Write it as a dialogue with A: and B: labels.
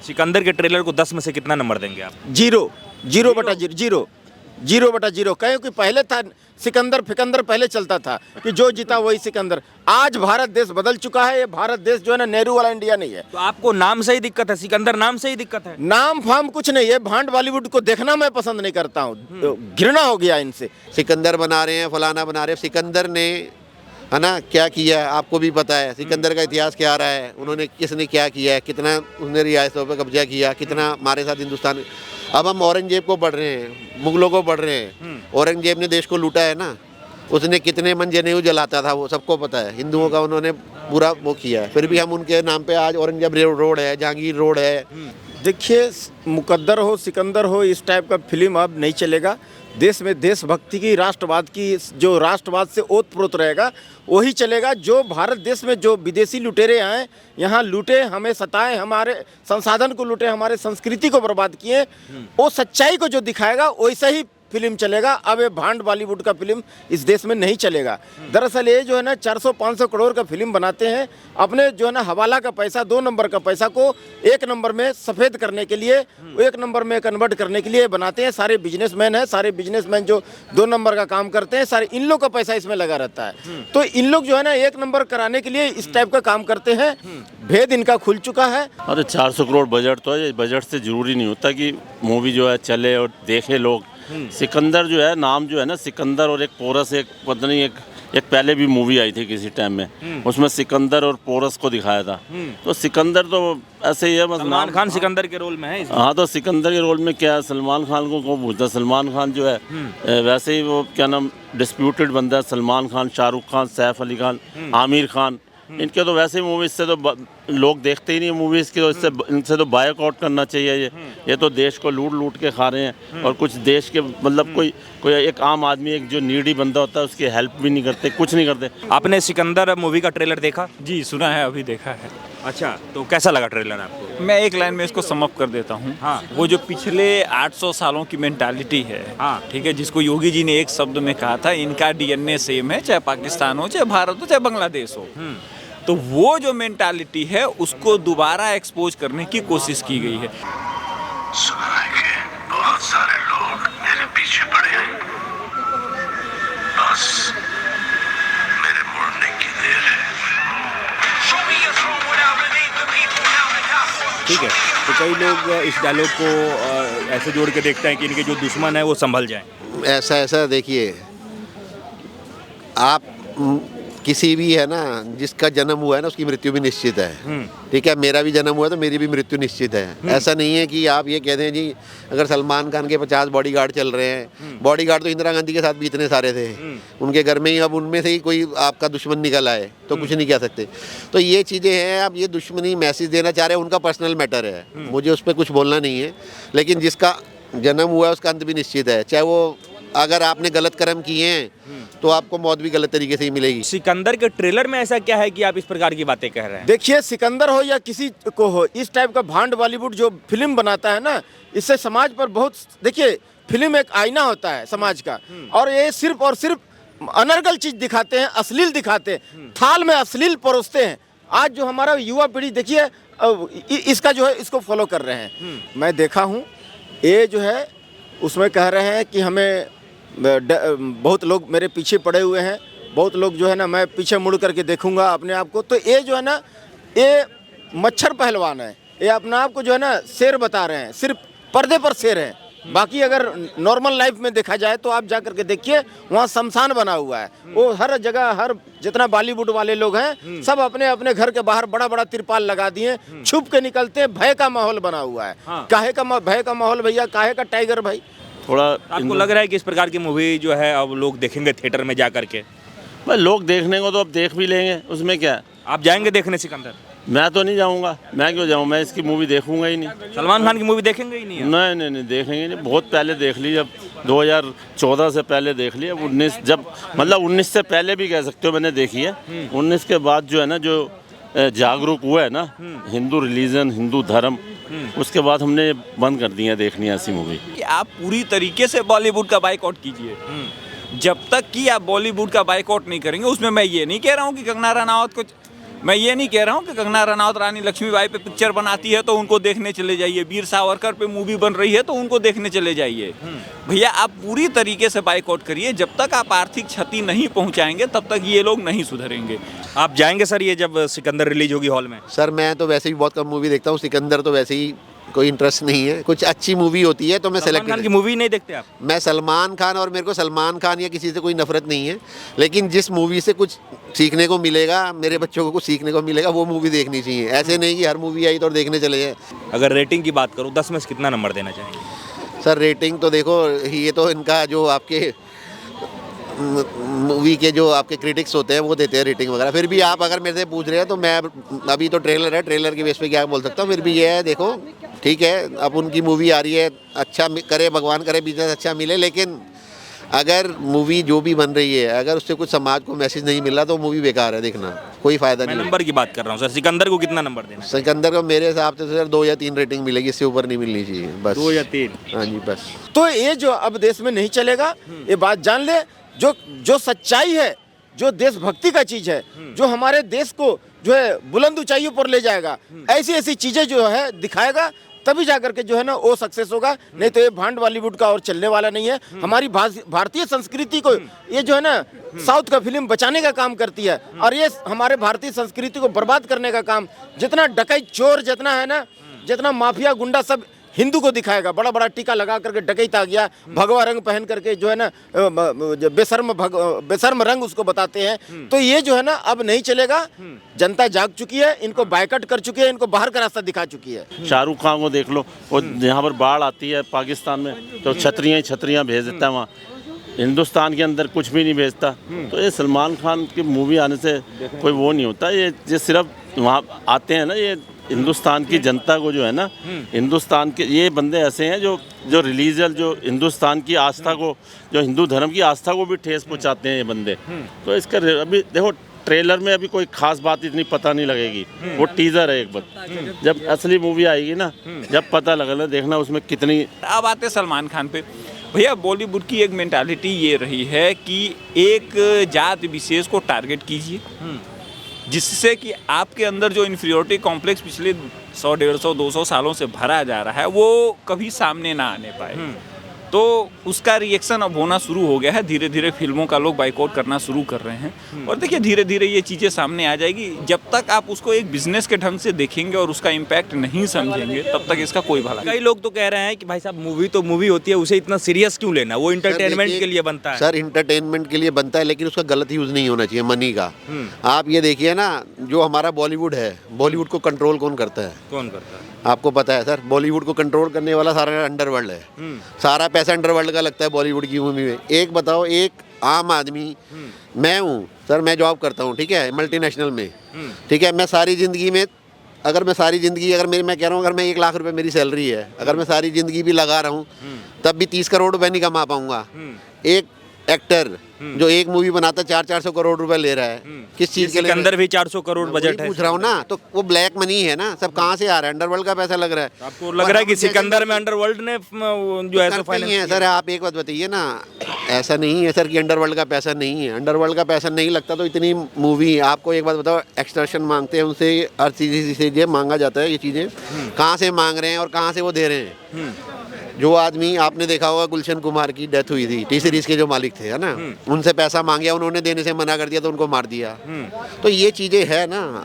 A: सिकंदर के ट्रेलर को 10 में से कितना नंबर देंगे आप?
B: 0, 0/0 कहें कि पहले था सिकंदर फिकंदर, पहले चलता था कि जो जीता वही सिकंदर। आज भारत देश बदल चुका है। ये भारत देश जो है ना, नेहरू वाला इंडिया नहीं है।
A: तो आपको नाम से ही दिक्कत है, सिकंदर नाम से ही दिक्कत है?
B: नाम फाम कुछ नहीं है। भांड बॉलीवुड को देखना मैं पसंद नहीं करता हूँ, घृणा हो गया इनसे।
C: सिकंदर बना रहे हैं, फलाना बना रहे हैं। सिकंदर ने, है ना, क्या किया आपको भी पता है। सिकंदर का इतिहास क्या रहा है, उन्होंने किसने क्या किया है, कितना उसने रियासतों पर कब्जा किया, कितना हमारे साथ हिंदुस्तान। अब हम औरंगजेब को पढ़ रहे हैं, मुगलों को पढ़ रहे हैं। औरंगजेब ने देश को लूटा है ना, उसने कितने मन जनेऊ जलाता था, वो सबको पता है। हिंदुओं का उन्होंने पूरा वो किया है, फिर भी हम उनके नाम पे आज औरंगजेब रोड है, जहांगीर रोड है।
B: देखिए, मुकद्दर हो सिकंदर हो, इस टाइप का फिल्म अब नहीं चलेगा। देश में देशभक्ति की, राष्ट्रवाद की, जो राष्ट्रवाद से ओतप्रोत रहेगा वही चलेगा। जो भारत देश में जो विदेशी लुटेरे आए, यहाँ लूटे, हमें सताए, हमारे संसाधन को लूटे, हमारे संस्कृति को बर्बाद किए, वो सच्चाई को जो दिखाएगा वैसा ही फिल्म चलेगा। अब ये भांड बॉलीवुड का फिल्म इस देश में नहीं चलेगा। दरअसल ये जो है ना 400-500 करोड़ का फिल्म बनाते हैं, अपने जो है ना हवाला का पैसा, 2 नंबर का पैसा को 1 नंबर में सफ़ेद करने के लिए, 1 नंबर में कन्वर्ट करने के लिए बनाते हैं। सारे बिजनेसमैन हैं, सारे बिजनेसमैन जो 2 नंबर का काम करते हैं, सारे इन लोग का पैसा इसमें लगा रहता है। तो इन लोग जो है ना 1 नंबर कराने के लिए इस टाइप का काम करते हैं। भेद इनका खुल चुका है।
D: अरे 400 करोड़ बजट तो है, बजट से ज़रूरी नहीं होता कि मूवी जो है चले और देखे लोग। सिकंदर जो है, नाम जो है ना सिकंदर, और एक पोरस, एक पता नहीं, एक पहले भी मूवी आई थी किसी टाइम में, उसमें सिकंदर और पोरस को दिखाया था। तो सिकंदर तो ऐसे ही है, बस
A: सलमान खान सिकंदर के रोल में है इसमें।
D: हाँ, तो सिकंदर के रोल में क्या है, सलमान खान को कौन पूछता है? सलमान खान जो है वैसे ही वो क्या नाम डिस्प्यूटेड बंदा है। सलमान खान, शाहरुख खान, सैफ अली खान, आमिर खान, इनके तो वैसे ही मूवीज से तो लोग देखते ही नहीं मूवीज़ की, तो इससे इनसे तो बायकआउट करना चाहिए। ये तो देश को लूट के खा रहे हैं, और कुछ देश के मतलब कोई एक आम आदमी, एक जो नीडी बंदा होता है, उसकी हेल्प भी नहीं करते, कुछ नहीं करते।
A: आपने सिकंदर मूवी का ट्रेलर देखा?
E: जी सुना है, अभी देखा है।
A: अच्छा, तो कैसा लगा ट्रेलर आपको?
E: मैं एक लाइन में इसको समअप कर देता हूँ।
A: हाँ।
E: वो जो पिछले 800 सालों की मेंटालिटी है,
A: हाँ।
E: ठीक है, जिसको योगी जी ने एक शब्द में कहा था, इनका डीएनए सेम है, चाहे पाकिस्तान हो, चाहे भारत हो, चाहे बांग्लादेश हो। तो वो जो मेंटालिटी है उसको दोबारा एक्सपोज करने की कोशिश की गई है।
F: सुना है कि बहुत सारे लोग मेरे पीछे पड़े हैं, बस मेरे मुड़ने की देर है।
A: ठीक है, तो कई लोग इस डायलॉग को ऐसे जोड़ के देखते हैं कि इनके जो दुश्मन है वो संभल जाएं।
C: ऐसा देखिए, आप किसी भी है ना जिसका जन्म हुआ है ना, उसकी मृत्यु भी निश्चित है। ठीक है, मेरा भी जन्म हुआ है तो मेरी भी मृत्यु निश्चित है। ऐसा नहीं है कि आप ये कहते हैं जी, अगर सलमान खान के 50 बॉडीगार्ड चल रहे हैं, बॉडीगार्ड तो इंदिरा गांधी के साथ भी इतने सारे थे उनके घर में ही, अब उनमें से ही कोई आपका दुश्मन निकल आए तो कुछ नहीं कह सकते। तो ये चीज़ें हैं, आप ये दुश्मनी मैसेज देना चाह रहे हैं, उनका पर्सनल मैटर है, मुझे उस पर कुछ बोलना नहीं है। लेकिन जिसका जन्म हुआ है उसका अंत भी निश्चित है। चाहे वो, अगर आपने गलत कर्म किए हैं तो आपको मौत भी गलत तरीके से ही मिलेगी।
A: सिकंदर के ट्रेलर में ऐसा क्या है कि आप इस प्रकार की बातें कह रहे हैं?
B: देखिए, सिकंदर हो या किसी को हो, इस टाइप का भांड बॉलीवुड जो फिल्म बनाता है ना, इससे समाज पर बहुत, देखिए फिल्म एक आईना होता है समाज का, और ये सिर्फ और सिर्फ अनर्गल चीज दिखाते हैं, अश्लील दिखाते हैं, थाल में अश्लील परोसते हैं। आज जो हमारा युवा पीढ़ी देखिए इसका जो है, इसको फॉलो कर रहे हैं। मैं देखा हूँ, ये जो है उसमें कह रहे हैं कि हमें बहुत लोग मेरे पीछे पड़े हुए हैं, बहुत लोग जो है ना, मैं पीछे मुड़ करके देखूंगा अपने आप को। तो ये जो है ना, ये मच्छर पहलवान है, ये अपने आप को जो है ना शेर बता रहे हैं, सिर्फ पर्दे पर शेर हैं। बाकी अगर नॉर्मल लाइफ में देखा जाए तो आप जा करके देखिए, वहाँ शमशान बना हुआ है। वो हर जगह, हर जितना बॉलीवुड वाले लोग हैं सब अपने अपने घर के बाहर बड़ा बड़ा तिरपाल लगा दिए, छुप के निकलते हैं। भय का माहौल बना हुआ है। काहे का भय का माहौल भैया, काहे का टाइगर भाई?
D: थोड़ा
A: आपको लग रहा है कि इस प्रकार की मूवी जो है अब लोग देखेंगे थिएटर में जा करके?
D: भाई लोग देखने को तो अब देख भी लेंगे, उसमें क्या है।
A: आप जाएंगे देखने सिकंदर?
D: मैं तो नहीं जाऊंगा, मैं क्यों जाऊँ, मैं इसकी मूवी देखूंगा ही नहीं।
A: सलमान खान की मूवी देखेंगे ही नहीं?
D: नहीं देखेंगे नहीं, बहुत पहले देख ली, जब 2014 से पहले देख ली। अब 19, जब मतलब 19 से पहले भी कह सकते हो मैंने देखी है। 19 के बाद जो है ना, जो जागरूक हुआ है ना हिंदू रिलीजन, हिंदू धर्म, उसके बाद हमने बंद कर दी है देखनी ऐसी मूवी।
E: कि आप पूरी तरीके से बॉलीवुड का बाइकआउट कीजिए। जब तक कि आप बॉलीवुड का बाइकआउट नहीं करेंगे, उसमें मैं ये नहीं कह रहा हूँ कि कंगना रनावत को मैं ये नहीं कह रहा हूँ कि कंगना रनौत रानी लक्ष्मीबाई पे पिक्चर बनाती है तो उनको देखने चले जाइए, वीर सावरकर पे मूवी बन रही है तो उनको देखने चले जाइए। भैया आप पूरी तरीके से बाइकआउट करिए, जब तक आप आर्थिक क्षति नहीं पहुंचाएंगे तब तक ये लोग नहीं सुधरेंगे।
A: आप जाएंगे सर ये जब सिकंदर रिलीज होगी हॉल में?
C: सर मैं तो वैसे भी बहुत कम मूवी देखता हूँ, सिकंदर तो वैसे ही कोई इंटरेस्ट नहीं है। कुछ अच्छी मूवी होती है तो मैं
A: सलमान खान की मूवी नहीं देखते आप?
C: मैं सलमान खान, और मेरे को सलमान खान या किसी से कोई नफरत नहीं है, लेकिन जिस मूवी से कुछ सीखने को मिलेगा, मेरे बच्चों को कुछ सीखने को मिलेगा, वो मूवी देखनी चाहिए। ऐसे नहीं कि हर मूवी आई तो और देखने चले जाए।
A: अगर रेटिंग की बात करूँ 10 में से कितना नंबर देना चाहेंगे?
C: सर रेटिंग तो देखो, ये तो इनका जो आपके मूवी के जो आपके क्रिटिक्स होते हैं वो देते हैं रेटिंग वगैरह। फिर भी आप अगर मेरे से पूछ रहे हैं तो मैं अभी तो ट्रेलर है, ट्रेलर की बेस पे क्या बोल सकता हूँ। फिर भी ये है, देखो ठीक है, अब उनकी मूवी आ रही है, अच्छा करे भगवान करे बिजनेस अच्छा मिले, लेकिन अगर मूवी जो भी बन रही है अगर उससे कुछ समाज को मैसेज नहीं मिल रहा तो मूवी बेकार है, देखना कोई फायदा
A: मैं
C: नहीं।
A: नंबर की बात कर रहा हूँ सर, सिकंदर को कितना नंबर देना?
C: सिकंदर को मेरे हिसाब से सर 2 या 3 रेटिंग मिलेगी, इससे ऊपर नहीं मिलनी चाहिए बस।
A: 2 या 3?
C: हाँ जी बस।
B: तो ये जो अब देश में नहीं चलेगा, ये बात जान ले। जो सच्चाई है, जो देशभक्ति का चीज है, जो हमारे देश को जो है बुलंद ऊंचाइयों पर ले जाएगा, ऐसी ऐसी चीजें जो है दिखाएगा, तभी जाकर के जो है ना वो सक्सेस होगा। नहीं तो ये भांड बॉलीवुड का और चलने वाला नहीं है। हमारी भारतीय संस्कृति को ये जो है ना साउथ का फिल्म बचाने का काम करती है, और ये हमारे भारतीय संस्कृति को बर्बाद करने का काम, जितना डकैत चोर जितना है ना, जितना माफिया गुंडा सब हिंदू को दिखाएगा। बड़ा बड़ा टीका लगा करके डकैत आ गया, भगवा रंग पहन करके जो है ना बेशर्म रंग उसको बताते हैं। तो ये जो है ना अब नहीं चलेगा। जनता जाग चुकी है, इनको बायकॉट कर चुकी है, इनको बाहर का रास्ता दिखा चुकी है।
D: शाहरुख खान को देख लो, वो यहाँ पर बाढ़ आती है पाकिस्तान में तो छतरियाँ भेज देता है वहाँ, हिंदुस्तान के अंदर कुछ भी नहीं भेजता। तो ये सलमान खान की मूवी आने से कोई वो नहीं होता, ये सिर्फ वहाँ आते हैं ना, ये हिंदुस्तान की जनता को जो है ना, हिंदुस्तान के ये बंदे ऐसे हैं जो रिलीजियल, जो हिंदुस्तान की आस्था को, जो हिंदू धर्म की आस्था को भी ठेस पहुँचाते हैं ये बंदे। तो इसका अभी देखो ट्रेलर में अभी कोई खास बात इतनी पता नहीं लगेगी, वो टीजर है एक बार, जब असली मूवी आएगी ना जब पता लगेगा, देखना उसमें कितनी।
E: अब आते सलमान खान पे। भैया बॉलीवुड की एक मेंटालिटी ये रही है कि एक जात विशेष को टारगेट कीजिए, जिससे कि आपके अंदर जो इन्फीरियोरिटी कॉम्प्लेक्स पिछले 100, 150, 200 सालों से भरा जा रहा है वो कभी सामने ना आने पाए। तो उसका रिएक्शन अब होना शुरू हो गया है। धीरे धीरे फिल्मों का लोग बाइकआउट करना शुरू कर रहे हैं, और देखिए धीरे धीरे ये चीज़ें सामने आ जाएगी। जब तक आप उसको एक बिजनेस के ढंग से देखेंगे और उसका इम्पैक्ट नहीं समझेंगे तब तक इसका कोई भला।
A: कई लोग तो कह रहे हैं कि भाई साहब मूवी तो मूवी होती है, उसे इतना सीरियस क्यों लेना, वो इंटरटेनमेंट के लिए बनता है।
C: सर इंटरटेनमेंट के लिए बनता है, लेकिन उसका गलत यूज़ नहीं होना चाहिए मनी का। आप ये देखिए ना, जो हमारा बॉलीवुड है, बॉलीवुड को कंट्रोल कौन करता है?
A: कौन करता है?
C: आपको पता है सर, बॉलीवुड को कंट्रोल करने वाला सारा अंडरवर्ल्ड है। सारा पैसा अंडरवर्ल्ड का लगता है बॉलीवुड की मूवी में। एक बताओ, एक आम आदमी, मैं हूँ सर, मैं जॉब करता हूँ, ठीक है, मल्टीनेशनल में, ठीक है, मैं सारी ज़िंदगी में, अगर मैं कह रहा हूँ अगर मैं 1 लाख रुपए मेरी सैलरी है, अगर मैं सारी ज़िंदगी भी लगा रहा हूँ तब भी 30 करोड़ रुपए नहीं कमा पाऊंगा। एक एक्टर जो एक मूवी बनाता 400 करोड़ रुपए ले रहा है, किस चीज के लिए?
A: अंदर भी 400 करोड़ बजट है।
C: पूछ रहा हूँ ना, तो वो ब्लैक मनी है ना, सब कहाँ से आ रहा है? अंडरवर्ल्ड का पैसा लग रहा है।
A: आपको लग रहा है कि सिकंदर में अंडरवर्ल्ड ने जो है
C: करते ही है सर। आप एक बात बताइए ना, ऐसा नहीं है सर कि अंडरवर्ल्ड का पैसा नहीं है। अंडरवर्ल्ड का पैसा नहीं लगता तो इतनी मूवी, आपको एक बात बताओ, एक्सटर्शन मांगते हैं उनसे, हर चीज़ से ये मांगा जाता है, ये चीज़ें कहाँ से मांग रहे हैं और कहाँ से वो दे रहे हैं? जो आदमी, आपने देखा होगा गुलशन कुमार की डेथ हुई थी, टी सीरीज के जो मालिक थे, है ना, उनसे पैसा मांगा, उन्होंने देने से मना कर दिया तो उनको मार दिया। तो ये चीज़ें है ना,